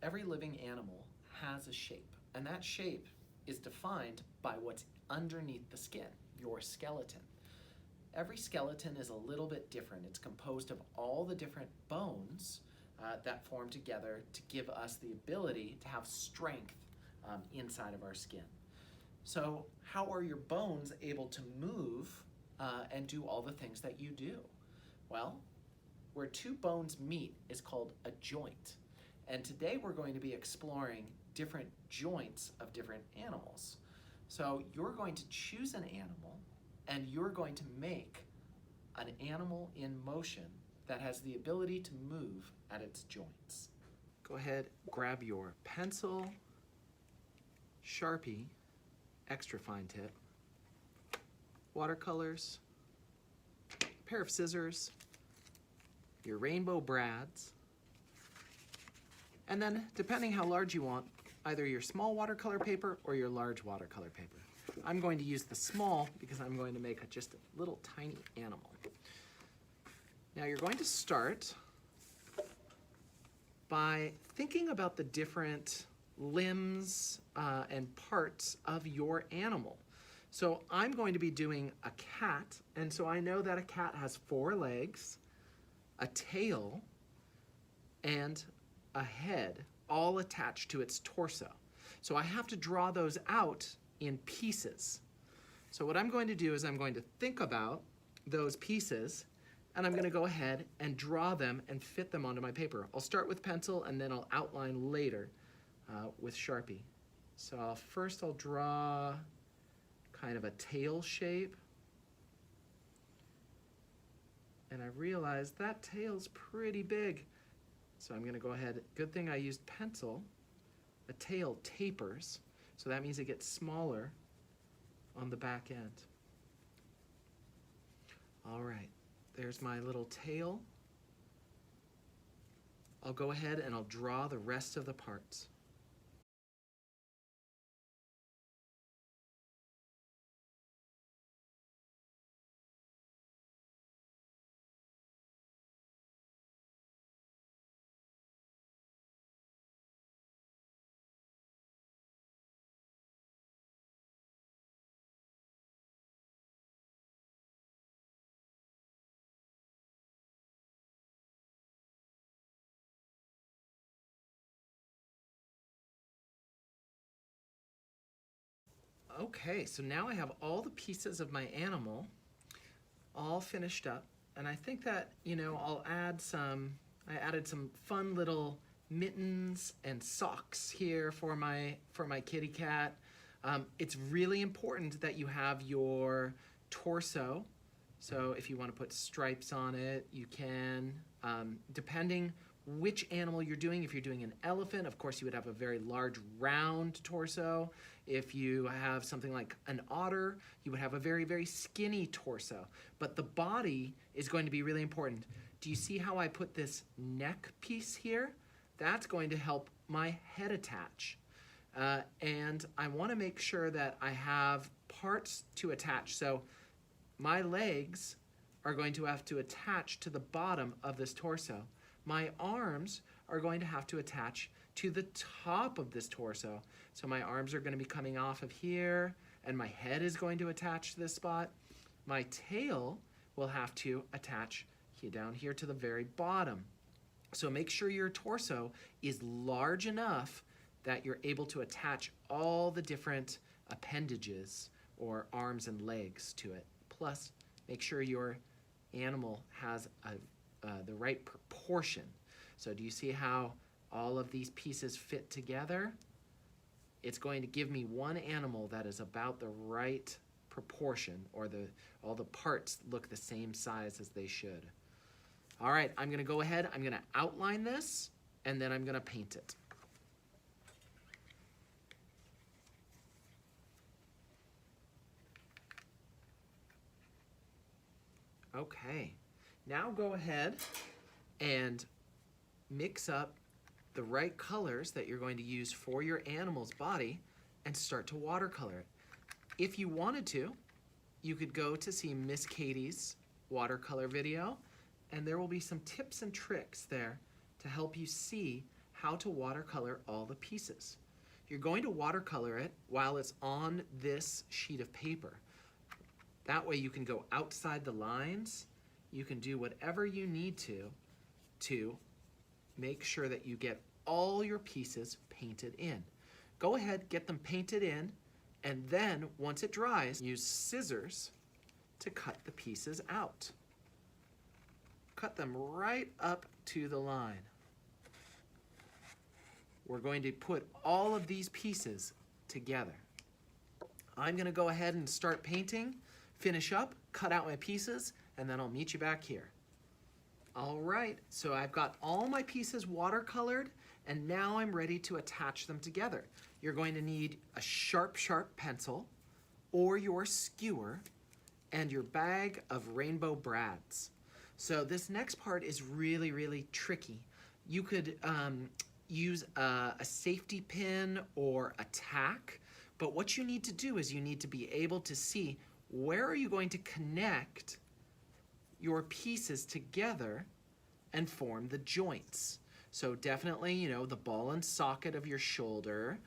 Every living animal has a shape, and that shape is defined by what's underneath the skin, your skeleton. Every skeleton is a little bit different. It's composed of all the different bones that form together to give us the ability to have strength inside of our skin. So how are your bones able to move and do all the things that you do? Well, where two bones meet is called a joint. And today we're going to be exploring different joints of different animals. So you're going to choose an animal and you're going to make an animal in motion that has the ability to move at its joints. Go ahead, grab your pencil, Sharpie, extra fine tip, watercolors, pair of scissors, your rainbow brads, and then depending how large you want, either your small watercolor paper or your large watercolor paper. I'm going to use the small because I'm going to make just a little tiny animal. Now you're going to start by thinking about the different limbs and parts of your animal. So I'm going to be doing a cat, and so I know that a cat has 4 legs, a tail, and a head, all attached to its torso. So I have to draw those out in pieces. So what I'm going to do is I'm going to think about those pieces, and I'm going to go ahead and draw them and fit them onto my paper. I'll start with pencil and then I'll outline later with Sharpie. So first I'll draw kind of a tail shape. And I realize that tail's pretty big. So I'm going to go ahead, good thing I used pencil. A tail tapers, so that means it gets smaller on the back end. All right, there's my little tail. I'll go ahead and I'll draw the rest of the parts. Okay, so now I have all the pieces of my animal all finished up, and I think that, I'll add I added some fun little mittens and socks here for my kitty cat. It's really important that you have your torso. So if you want to put stripes on it, you can. Depending which animal you're doing, if you're doing an elephant, of course you would have a very large round torso. If you have something like an otter, you would have a very, very skinny torso. But the body is going to be really important. Do you see how I put this neck piece here? That's going to help my head attach. And I want to make sure that I have parts to attach. So my legs are going to have to attach to the bottom of this torso. My arms are going to have to attach to the top of this torso. So my arms are going to be coming off of here, and my head is going to attach to this spot. My tail will have to attach down here to the very bottom. So make sure your torso is large enough that you're able to attach all the different appendages or arms and legs to it. Plus, make sure your animal has the right proportion. So do you see how all of these pieces fit together? It's going to give me one animal that is about the right proportion, or all the parts look the same size as they should. All right, I'm going to go ahead, I'm going to outline this, and then I'm going to paint it. Okay, now go ahead and mix up the right colors that you're going to use for your animal's body and start to watercolor it. If you wanted to, you could go to see Miss Katie's watercolor video, and there will be some tips and tricks there to help you see how to watercolor all the pieces. You're going to watercolor it while it's on this sheet of paper. That way you can go outside the lines. You can do whatever you need to make sure that you get all your pieces painted in. Go ahead, get them painted in, and then once it dries, use scissors to cut the pieces out. Cut them right up to the line. We're going to put all of these pieces together. I'm going to go ahead and start painting, finish up, cut out my pieces, and then I'll meet you back here. All right, so I've got all my pieces watercolored, and now I'm ready to attach them together. You're going to need a sharp pencil, or your skewer, and your bag of rainbow brads. So this next part is really, really tricky. You could use a safety pin or a tack, but what you need to do is you need to be able to see where are you going to connect your pieces together and form the joints. So definitely, you know, the ball and socket of your shoulder,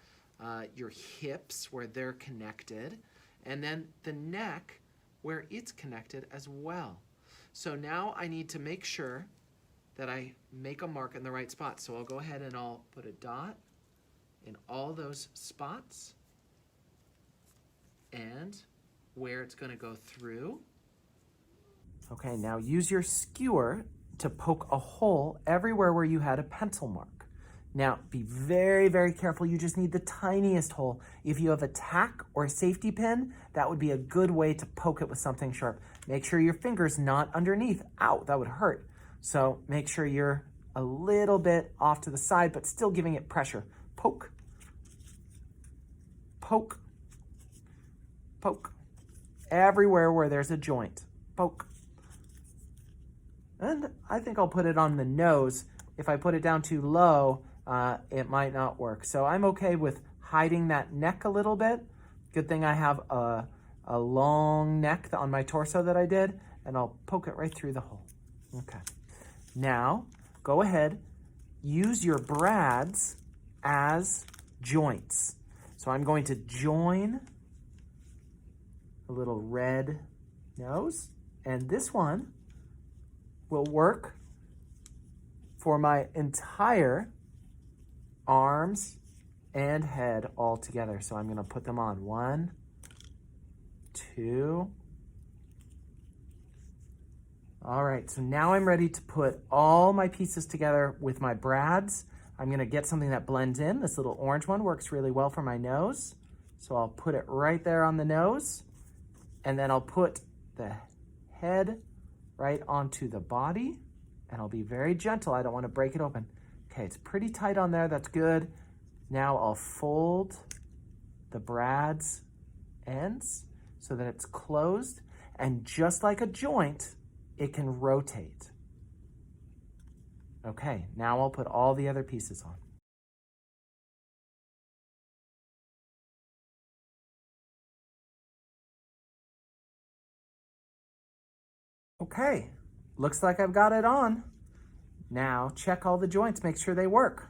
your hips where they're connected, and then the neck where it's connected as well. So now I need to make sure that I make a mark in the right spot. So I'll go ahead and I'll put a dot in all those spots and where it's going to go through. Okay, now use your skewer to poke a hole everywhere where you had a pencil mark. Now, be very, very careful. You just need the tiniest hole. If you have a tack or a safety pin, that would be a good way to poke it with something sharp. Make sure your finger's not underneath. Ow, that would hurt. So make sure you're a little bit off to the side, but still giving it pressure. Poke, poke, poke. Everywhere where there's a joint, poke. And I think I'll put it on the nose. If I put it down too low, it might not work. So I'm okay with hiding that neck a little bit. Good thing I have a long neck on my torso that I did, and I'll poke it right through the hole. Okay. Now, go ahead, use your brads as joints. So I'm going to join a little red nose, and this one will work for my entire arms and head all together. So I'm going to put them on. 1, 2. All right, so now I'm ready to put all my pieces together with my brads. I'm going to get something that blends in. This little orange one works really well for my nose. So I'll put it right there on the nose, and then I'll put the head right onto the body, and I'll be very gentle. I don't want to break it open. Okay, it's pretty tight on there. That's good. Now I'll fold the brad's ends so that it's closed, and just like a joint, it can rotate. Okay, now I'll put all the other pieces on. Okay, looks like I've got it on. Now check all the joints, make sure they work.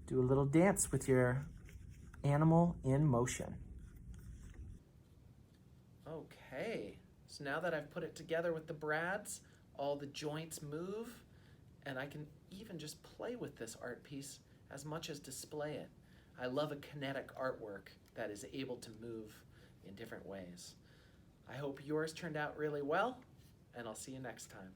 Do a little dance with your animal in motion. Okay, so now that I've put it together with the brads, all the joints move, and I can even just play with this art piece as much as display it. I love a kinetic artwork that is able to move in different ways. I hope yours turned out really well, and I'll see you next time.